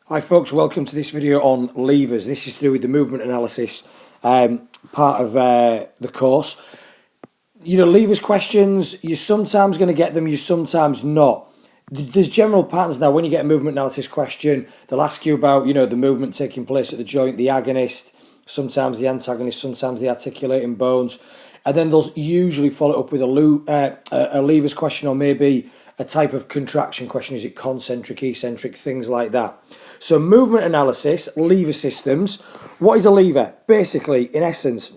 Hi folks, welcome to this video on levers. This is to do with the movement analysis part of the course. You know, levers questions, you're sometimes going to get them, you're sometimes not. There's general patterns now. When you get a movement analysis question, they'll ask you about, you know, the movement taking place at the joint, the agonist, sometimes the antagonist, sometimes the articulating bones. And then they'll usually follow up with a levers question, or maybe a type of contraction question. Is it concentric, eccentric, things like that. So movement analysis, lever systems. What is a lever? Basically, in essence,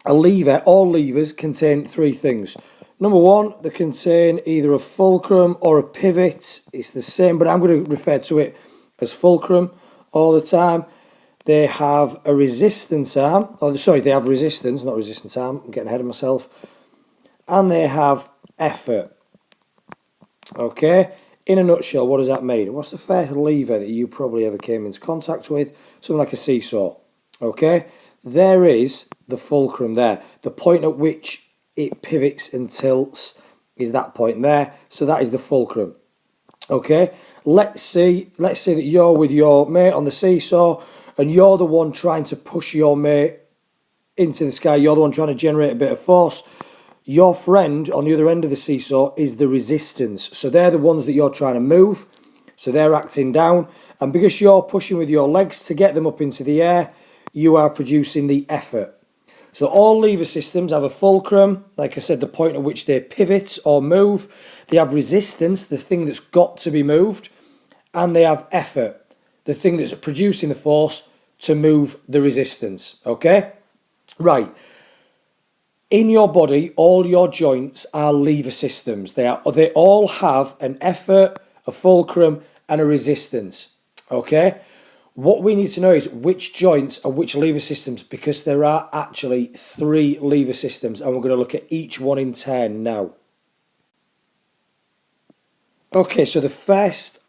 a lever, all levers contain three things. Number one, they contain either a fulcrum or a pivot. It's the same, but I'm going to refer to it as fulcrum all the time. They have a resistance arm. They have resistance, not resistance arm. I'm getting ahead of myself. And they have effort. Okay, in a nutshell, what does that mean? What's the first lever that you probably ever came into contact with? Something like a seesaw. Okay, there is the fulcrum there. The point at which it pivots and tilts is that point there. So that is the fulcrum. Okay, let's say that you're with your mate on the seesaw and you're the one trying to push your mate into the sky. You're the one trying to generate a bit of force. Your friend on the other end of the seesaw is the resistance. So they're the ones that you're trying to move. So they're acting down. And because you're pushing with your legs to get them up into the air, you are producing the effort. So all lever systems have a fulcrum, like I said, the point at which they pivot or move. They have resistance, the thing that's got to be moved. And they have effort, the thing that's producing the force to move the resistance. Okay? Right. In your body, all your joints are lever systems. They all have an effort, a fulcrum, and a resistance. Okay? What we need to know is which joints are which lever systems, because there are actually three lever systems, and we're going to look at each one in turn now. Okay, so the first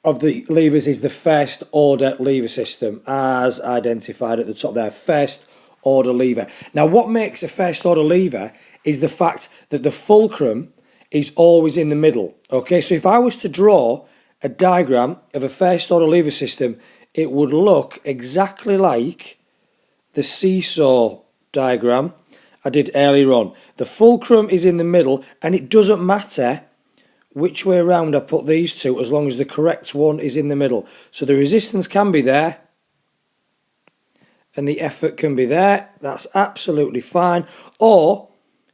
of the levers is the first order lever system, as identified at the top there. First order lever. Now, what makes a first order lever is the fact that the fulcrum is always in the middle. Okay, so if I was to draw a diagram of a first order lever system, it would look exactly like the seesaw diagram I did earlier on. The fulcrum is in the middle, and it doesn't matter which way around I put these two as long as the correct one is in the middle. So the resistance can be there and the effort can be there. That's absolutely fine. Or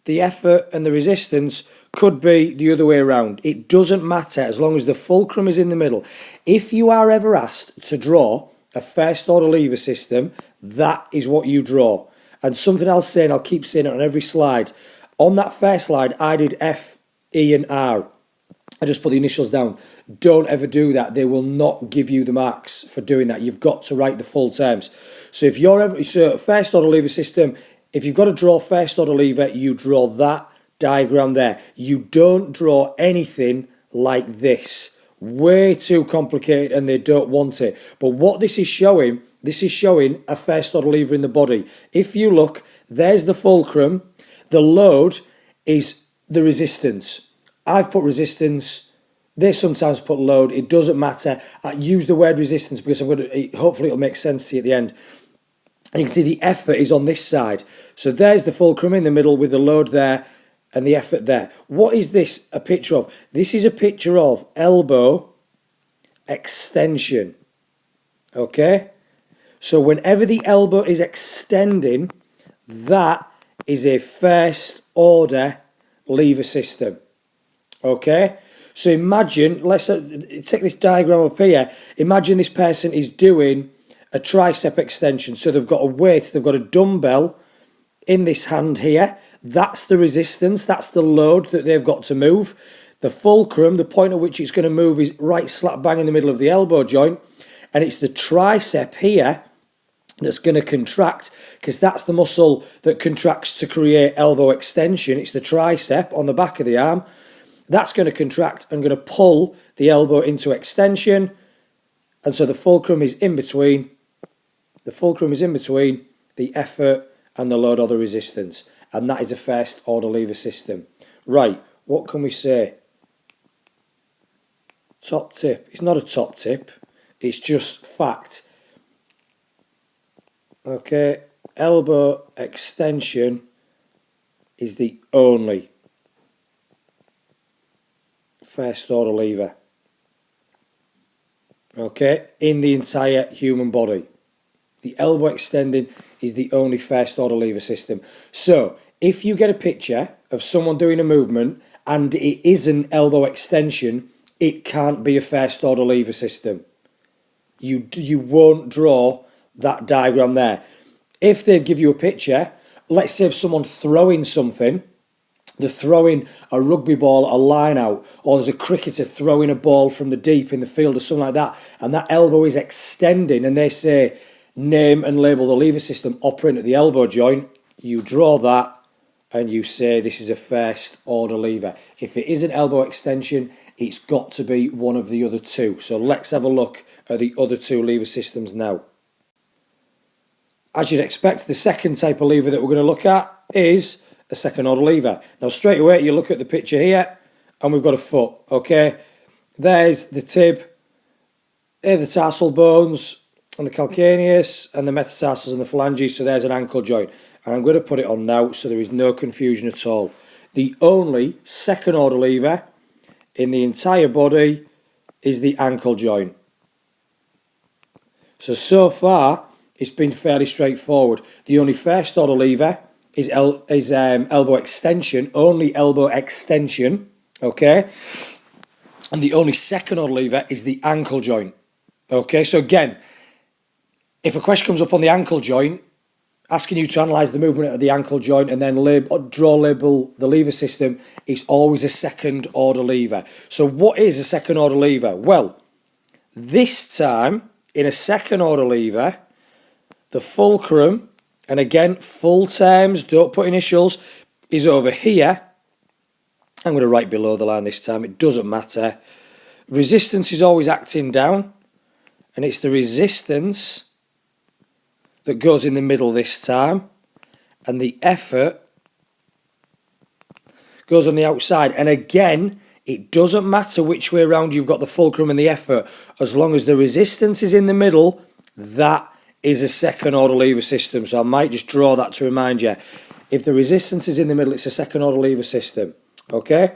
the effort and the resistance could be the other way around. It doesn't matter as long as the fulcrum is in the middle. If you are ever asked to draw a first order lever system, that is what you draw. And something I'll say, and I'll keep saying it on every slide. On that first slide, I did F, E and R. I just put the initials down. Don't ever do that. They will not give you the marks for doing that. You've got to write the full terms. So if you're ever, so first order lever system, if you've got to draw first order lever, you draw that diagram there. You don't draw anything like this. Way too complicated and they don't want it. But what this is showing a first order lever in the body. If you look, there's the fulcrum. The load is the resistance. I've put resistance. They sometimes put load. It doesn't matter. I use the word resistance because hopefully it'll make sense to you at the end. And you can see the effort is on this side. So there's the fulcrum in the middle with the load there and the effort there. What is this a picture of? This is a picture of elbow extension. Okay? So whenever the elbow is extending, that is a first order lever system. Okay, so imagine, let's take this diagram up here. Imagine this person is doing a tricep extension. So they've got a weight, they've got a dumbbell in this hand here. That's the resistance, that's the load that they've got to move. The fulcrum, the point at which it's going to move, is right slap bang in the middle of the elbow joint. And it's the tricep here that's going to contract, because that's the muscle that contracts to create elbow extension. It's the tricep on the back of the arm. That's going to contract and going to pull the elbow into extension. And so the fulcrum is in between. The fulcrum is in between the effort and the load or the resistance. And that is a first order lever system. Right, what can we say? Top tip. It's not a top tip. It's just fact. Okay, elbow extension is the only first order lever. Okay, in the entire human body. The elbow extending is the only first order lever system. So, if you get a picture of someone doing a movement and it isn't elbow extension, it can't be a first order lever system. You won't draw that diagram there. If they give you a picture, let's say of someone throwing something, they're throwing a rugby ball, a line out, or there's a cricketer throwing a ball from the deep in the field or something like that, and that elbow is extending, and they say, name and label the lever system operating at the elbow joint, you draw that, and you say this is a first order lever. If it is an elbow extension, it's got to be one of the other two. So let's have a look at the other two lever systems now. As you'd expect, the second type of lever that we're going to look at is a second order lever. Now straight away you look at the picture here and we've got a foot, okay? There's the tib, here the tarsal bones and the calcaneus and the metatarsals and the phalanges, so there's an ankle joint. And I'm going to put it on now so there is no confusion at all. The only second order lever in the entire body is the ankle joint. So far it's been fairly straightforward. The only first order lever is elbow extension, only elbow extension, okay? And the only second order lever is the ankle joint, okay? So again, if a question comes up on the ankle joint, asking you to analyse the movement of the ankle joint and then label the lever system, is always a second order lever. So what is a second order lever? Well, this time, in a second order lever, the fulcrum, and again, full terms, don't put initials, is over here. I'm going to write below the line this time, it doesn't matter. Resistance is always acting down, and it's the resistance that goes in the middle this time, and the effort goes on the outside. And again, it doesn't matter which way around you've got the fulcrum and the effort, as long as the resistance is in the middle, that is a second order lever system. So I might just draw that to remind you. If the resistance is in the middle, it's a second order lever system. Okay?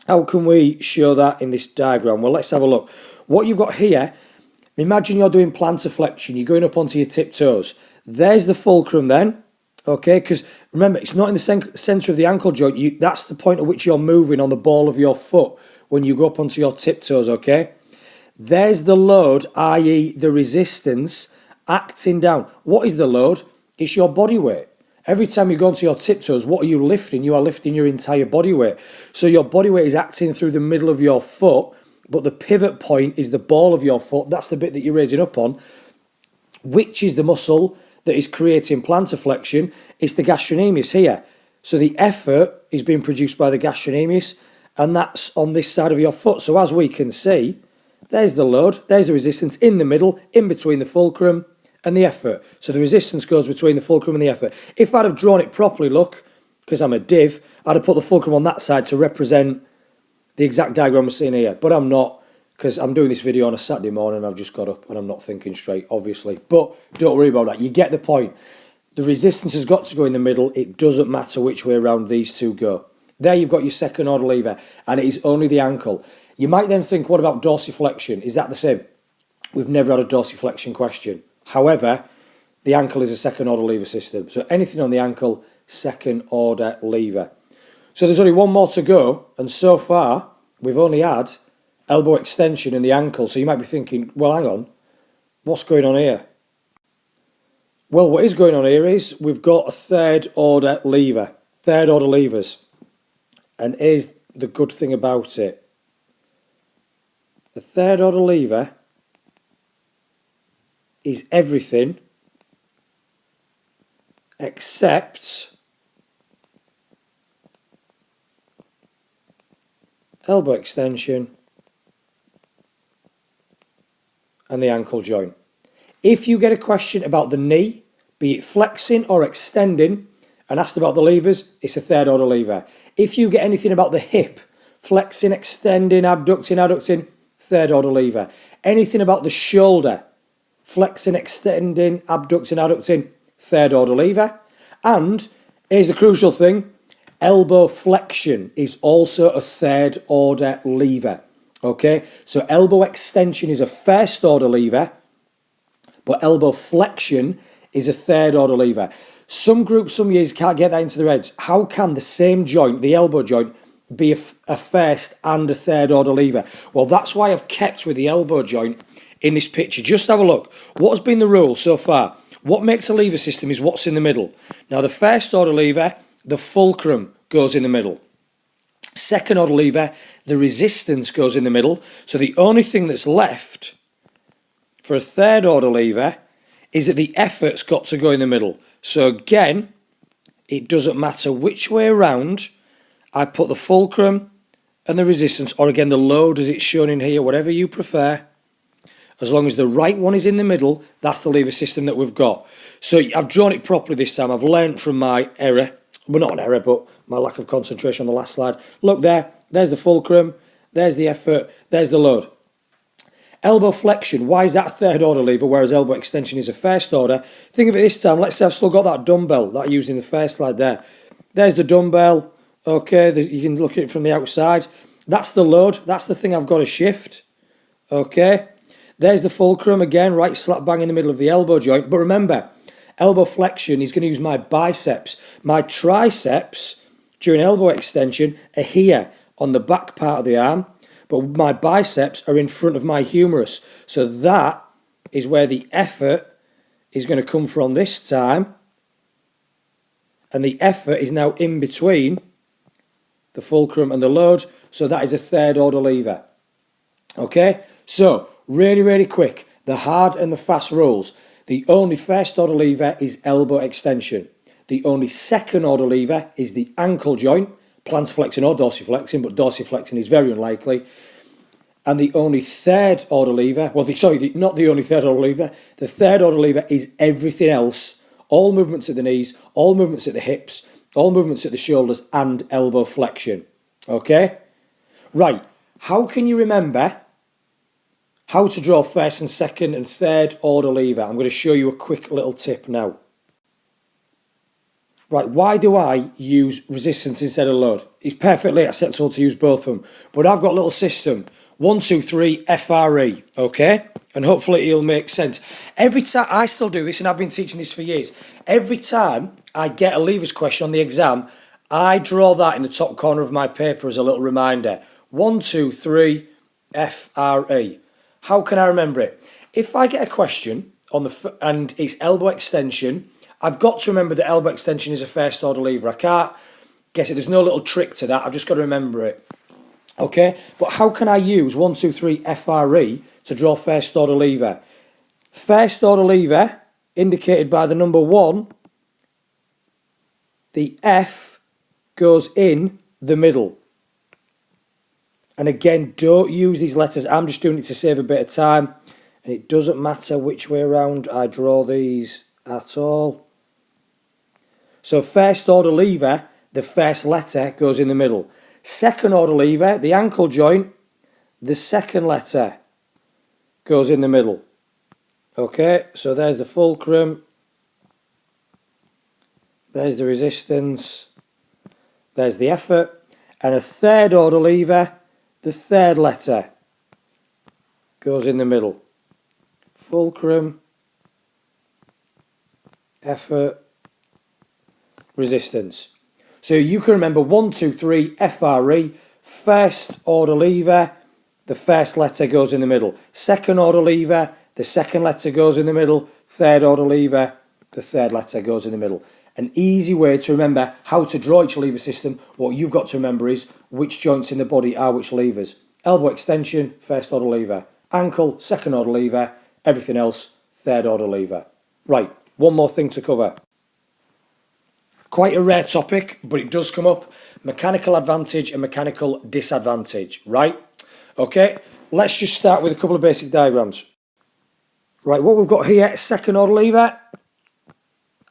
How can we show that in this diagram? Well, let's have a look. What you've got here, imagine you're doing plantar flexion. You're going up onto your tiptoes. There's the fulcrum then. Okay? Because remember, it's not in the centre of the ankle joint. That's the point at which you're moving on the ball of your foot when you go up onto your tiptoes. Okay? There's the load, i.e. the resistance, acting down. What is the load? It's your body weight. Every time you go onto your tiptoes, what are you lifting? You are lifting your entire body weight. So your body weight is acting through the middle of your foot, but the pivot point is the ball of your foot. That's the bit that you're raising up on, which is the muscle that is creating plantar flexion. It's the gastrocnemius here. So the effort is being produced by the gastrocnemius, and that's on this side of your foot. So as we can see, there's the load, there's the resistance in the middle, in between the fulcrum and the effort. So the resistance goes between the fulcrum and the effort. If I'd have drawn it properly, look, because I'm a div, I'd have put the fulcrum on that side to represent the exact diagram we're seeing here. But I'm not, because I'm doing this video on a Saturday morning, I've just got up and I'm not thinking straight, obviously. But don't worry about that, you get the point. The resistance has got to go in the middle. It doesn't matter which way around these two go. There you've got your second order lever, and it is only the ankle. You might then think, what about dorsiflexion? Is that the same? We've never had a dorsiflexion question. However, the ankle is a second order lever system. So anything on the ankle, second order lever. So there's only one more to go, and so far we've only had elbow extension in the ankle. So you might be thinking, well, hang on, what's going on here? Well, what is going on here is we've got a third order lever, third order levers. And here's the good thing about it. The third order lever is everything except elbow extension and the ankle joint. If you get a question about the knee, be it flexing or extending, and asked about the levers, it's a third order lever. If you get anything about the hip, flexing, extending, abducting, third order lever. Anything about the shoulder, flexing, extending, abducting, adducting, third order lever. And here's the crucial thing, elbow flexion is also a third order lever. Okay, so elbow extension is a first order lever, but elbow flexion is a third order lever. Some groups, some years can't get that into their heads. How can the same joint, the elbow joint, be a first and a third order lever? Well, that's why I've kept with the elbow joint in this picture. Just have a look. What has been the rule so far? What makes a lever system is what's in the middle. Now, the first order lever, the fulcrum goes in the middle. Second order lever, the resistance goes in the middle. So the only thing that's left for a third order lever is that the effort's got to go in the middle. So again, it doesn't matter which way around I put the fulcrum and the resistance, or again the load as it's shown in here, whatever you prefer. As long as the right one is in the middle, that's the lever system that we've got. So I've drawn it properly this time. I've learned from my error. Well, not an error, but my lack of concentration on the last slide. Look there, there's the fulcrum, there's the effort, there's the load. Elbow flexion, why is that a third order lever, whereas elbow extension is a first order? Think of it this time, let's say I've still got that dumbbell that I used in the first slide there. There's the dumbbell, okay, you can look at it from the outside. That's the load, that's the thing I've got to shift, okay. There's the fulcrum again, right slap bang in the middle of the elbow joint, but remember, elbow flexion is going to use my biceps. My triceps during elbow extension are here on the back part of the arm, but my biceps are in front of my humerus. So that is where the effort is going to come from this time. And the effort is now in between the fulcrum and the load. So that is a third order lever. Okay, so really, really quick, the hard and the fast rules. The only first order lever is elbow extension. The only second order lever is the ankle joint, plantarflexing or dorsiflexing, but dorsiflexing is very unlikely. And the only third order lever, not the only third order lever, the third order lever is everything else. All movements at the knees, all movements at the hips, all movements at the shoulders and elbow flexion. Okay? Right, how can you remember how to draw first and second and third order lever? I'm going to show you a quick little tip now. Right, why do I use resistance instead of load? It's perfectly acceptable to use both of them, but I've got a little system. 1, 2, 3, FRE, okay? And hopefully it'll make sense. Every time, I still do this and I've been teaching this for years. Every time I get a levers question on the exam, I draw that in the top corner of my paper as a little reminder. 1, 2, 3, FRE. How can I remember it? If I get a question and it's elbow extension, I've got to remember that elbow extension is a first order lever. I can't guess it. There's no little trick to that. I've just got to remember it. Okay? But how can I use 1, 2, 3 FRE to draw first order lever? First order lever, indicated by the number 1, the F goes in the middle. And again, don't use these letters. I'm just doing it to save a bit of time. And it doesn't matter which way around I draw these at all. So first order lever, the first letter goes in the middle. Second order lever, the ankle joint, the second letter goes in the middle. Okay, so there's the fulcrum. There's the resistance. There's the effort. And a third order lever, the third letter goes in the middle. Fulcrum, effort, resistance. So you can remember 1, 2, 3, FRE, first order lever, the first letter goes in the middle. Second order lever, the second letter goes in the middle. Third order lever, the third letter goes in the middle. An easy way to remember how to draw each lever system, what you've got to remember is which joints in the body are which levers. Elbow extension, first order lever. Ankle, second order lever. Everything else, third order lever. Right, one more thing to cover. Quite a rare topic, but it does come up. Mechanical advantage and mechanical disadvantage, right? Okay, let's just start with a couple of basic diagrams. Right, what we've got here, second order lever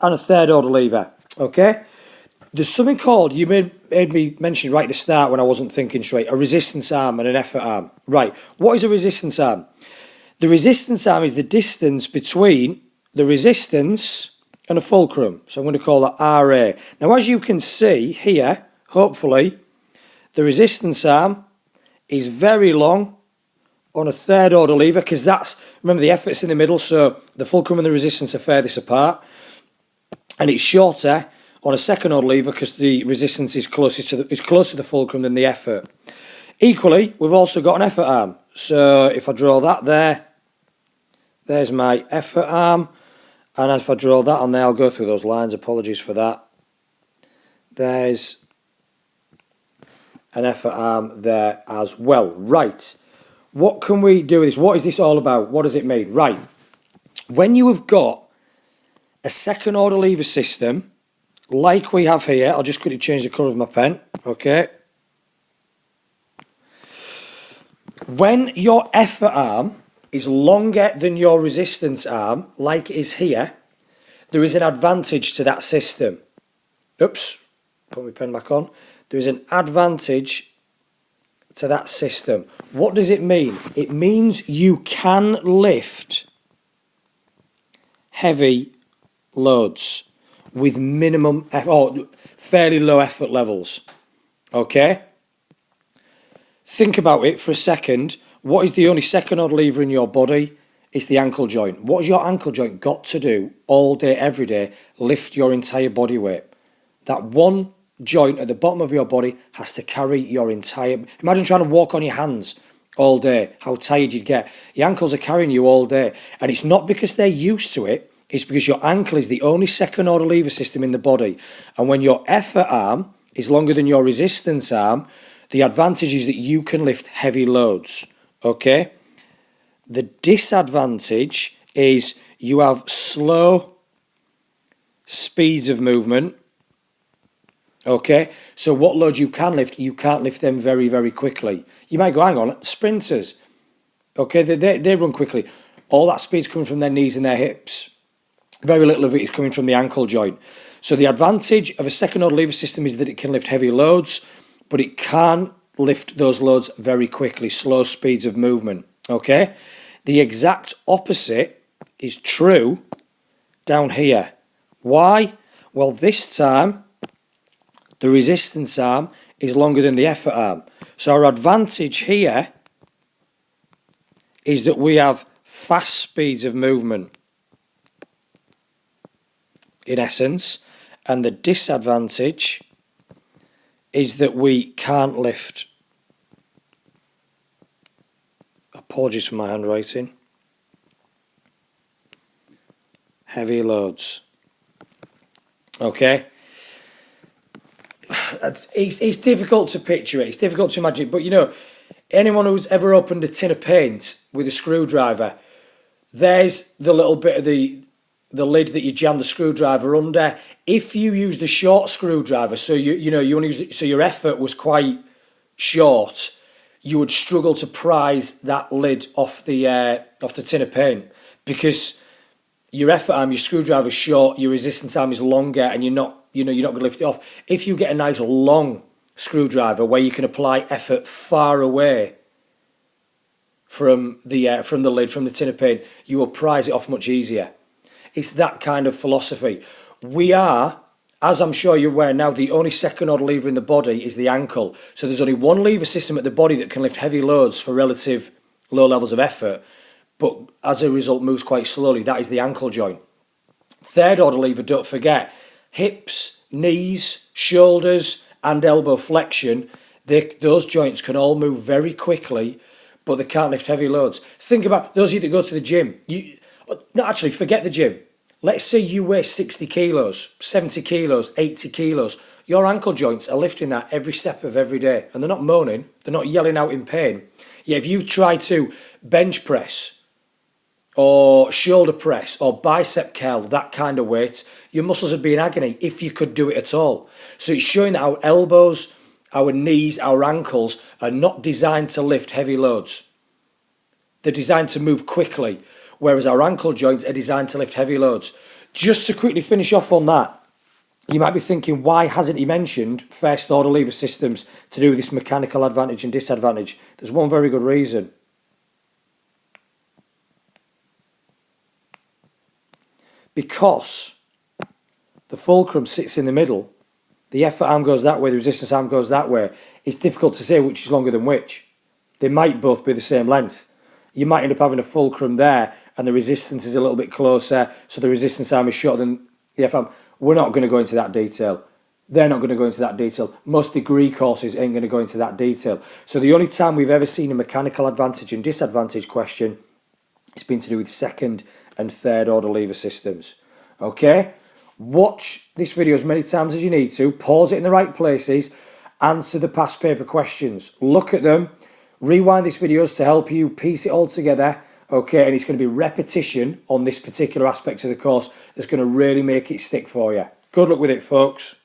and a third order lever, okay? There's something called, you made me mention right at the start when I wasn't thinking straight, a resistance arm and an effort arm. Right, what is a resistance arm? The resistance arm is the distance between the resistance and a fulcrum. So I'm going to call that RA. Now, as you can see here, hopefully, the resistance arm is very long on a third order lever, because remember, the effort's in the middle, so the fulcrum and the resistance are furthest apart. And it's shorter on a second order lever because the resistance is closer to the fulcrum than the effort. Equally, we've also got an effort arm. So if I draw that there's my effort arm. And if I draw that on there, I'll go through those lines. Apologies for that. There's an effort arm there as well. Right. What can we do with this? What is this all about? What does it mean? Right. When you have got a second order lever system, like we have here, I'll just quickly change the colour of my pen. Okay. When your effort arm is longer than your resistance arm, like it is here, there is an advantage to that system. Oops, put my pen back on. There is an advantage to that system. What does it mean? It means you can lift heavy loads with minimum or fairly low effort levels. Okay? Think about it for a second. What is the only second order lever in your body? It's the ankle joint. What has your ankle joint got to do all day, every day? Lift your entire body weight. That one joint at the bottom of your body has to carry your entire... Imagine trying to walk on your hands all day, how tired you'd get. Your ankles are carrying you all day. And it's not because they're used to it, it's because your ankle is the only second order lever system in the body. And when your effort arm is longer than your resistance arm, the advantage is that you can lift heavy loads. Okay? The disadvantage is you have slow speeds of movement. Okay? So what loads you can can't lift them very, very quickly. You might go, hang on, sprinters. Okay, they run quickly. All that speed's coming from their knees and their hips. Very little of it is coming from the ankle joint. So the advantage of a second order lever system is that it can lift heavy loads, but it can't lift those loads very quickly, slow speeds of movement. Okay? The exact opposite is true down here. Why? Well, this time, the resistance arm is longer than the effort arm. So our advantage here is that we have fast speeds of movement, in essence, and the disadvantage is that we can't lift, apologies for my handwriting, heavy loads. Okay? It's difficult to picture it, it's difficult to imagine it, but you know, anyone who's ever opened a tin of paint with a screwdriver, there's the little bit of the lid that you jam the screwdriver under. If you use the short screwdriver, so you only use so your effort was quite short, you would struggle to prise that lid off the tin of paint, because your effort arm, your screwdriver is short, your resistance arm is longer, and you're not going to lift it off. If you get a nice long screwdriver where you can apply effort far away from the lid, from the tin of paint, you will prise it off much easier. It's that kind of philosophy. We are, as I'm sure you're aware now, the only second order lever in the body is the ankle. So there's only one lever system at the body that can lift heavy loads for relative low levels of effort, but as a result moves quite slowly. That is the ankle joint. Third order lever, don't forget, hips, knees, shoulders and elbow flexion, those joints can all move very quickly, but they can't lift heavy loads. Think about those of you that go to the gym. No, actually, forget the gym. Let's say you weigh 60 kilos, 70 kilos, 80 kilos. Your ankle joints are lifting that every step of every day. And they're not moaning. They're not yelling out in pain. Yet if you try to bench press or shoulder press or bicep curl, that kind of weight, your muscles would be in agony if you could do it at all. So it's showing that our elbows, our knees, our ankles are not designed to lift heavy loads. They're designed to move quickly, whereas our ankle joints are designed to lift heavy loads. Just to quickly finish off on that, You might be thinking, why hasn't he mentioned first order lever systems to do with this mechanical advantage and disadvantage? There's one very good reason. Because the fulcrum sits in the middle, the effort arm goes that way, the resistance arm goes that way. It's difficult to say which is longer than which. They might both be the same length. You might end up having a fulcrum there and the resistance is a little bit closer, so the resistance arm is shorter than the effort arm. We're not going to go into that detail. They're not going to go into that detail. Most degree courses ain't going to go into that detail. So the only time we've ever seen a mechanical advantage and disadvantage question, it's been to do with second and third order lever systems. Okay? Watch this video as many times as you need to. Pause it in the right places. Answer the past paper questions. Look at them. Rewind these videos to help you piece it all together. Okay? And it's going to be repetition on this particular aspect of the course that's going to really make it stick for you. Good luck with it, folks.